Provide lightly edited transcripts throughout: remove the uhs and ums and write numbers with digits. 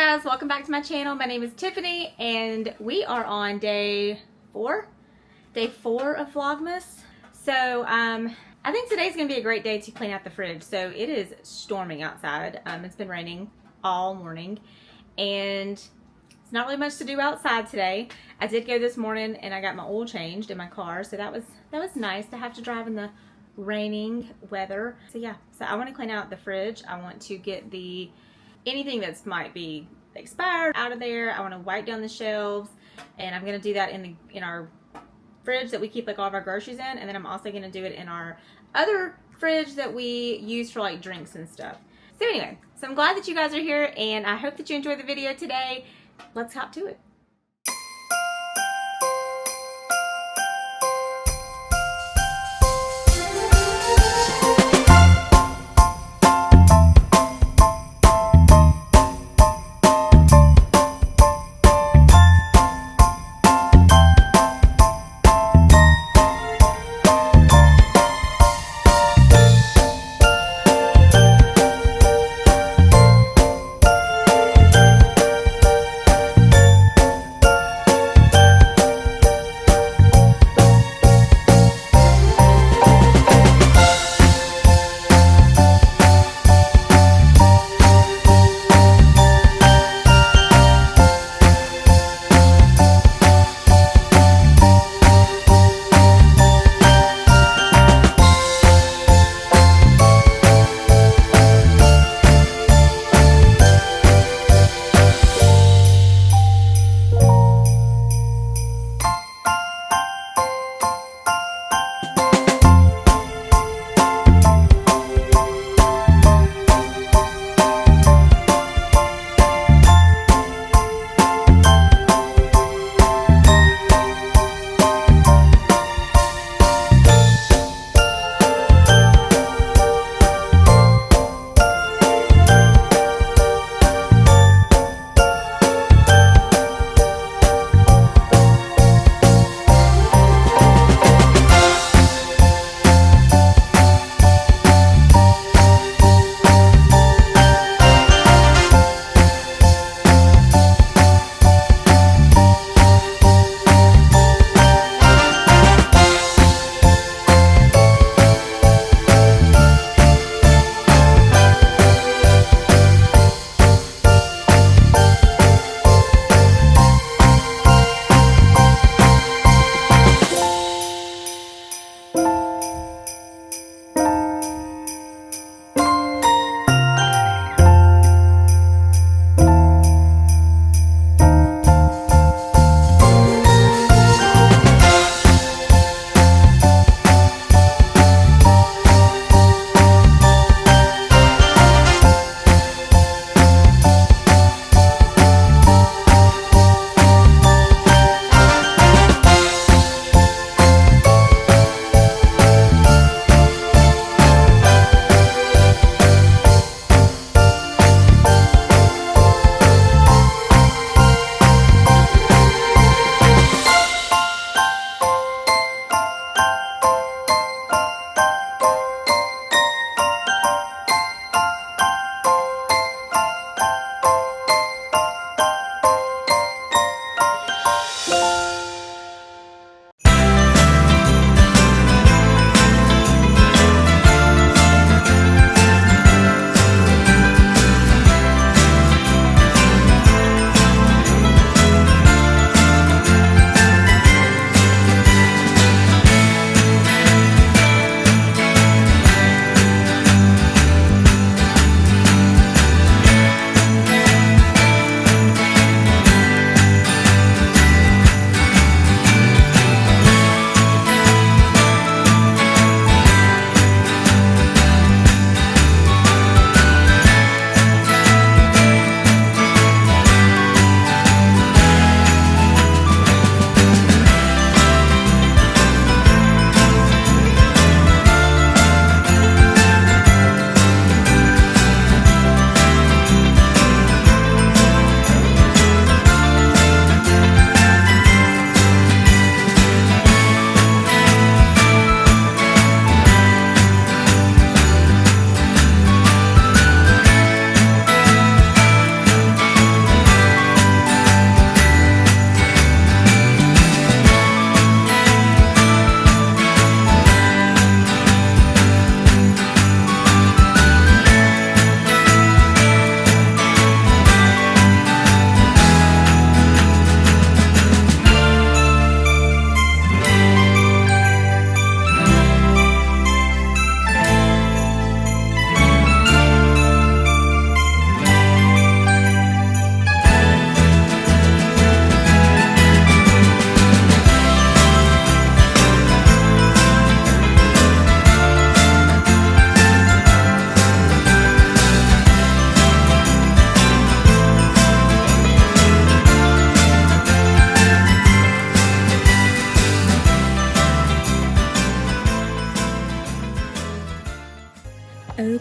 guys, welcome back to my channel. My name is Tiffany and we are on day four of Vlogmas. So I think today's gonna be a great day to clean out the fridge. So it is storming outside. It's been raining all morning and it's not really much to do outside today. I did go this morning and I got my oil changed in my car, so that was nice to have to drive in the raining weather. So yeah, so I want to clean out the fridge. I want to get anything that might be expired out of there. I want to wipe down the shelves, and I'm going to do that in our fridge that we keep like all of our groceries in, and then I'm also going to do it in our other fridge that we use for like drinks and stuff. So anyway, so I'm glad that you guys are here, and I hope that you enjoyed the video today. Let's hop to it.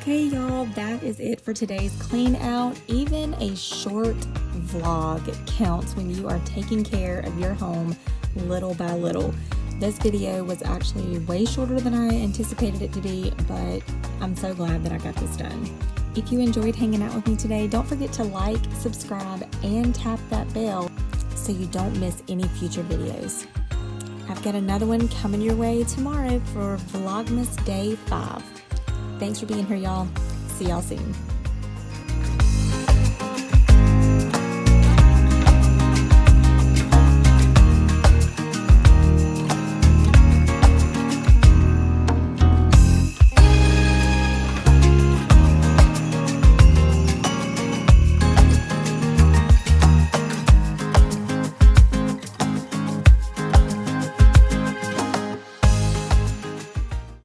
Okay, y'all, that is it for today's clean out. Even a short vlog counts when you are taking care of your home little by little. This video was actually way shorter than I anticipated it to be, but I'm so glad that I got this done. If you enjoyed hanging out with me today, don't forget to like, subscribe, and tap that bell so you don't miss any future videos. I've got another one coming your way tomorrow for Vlogmas Day 5. Thanks for being here, y'all. See y'all soon.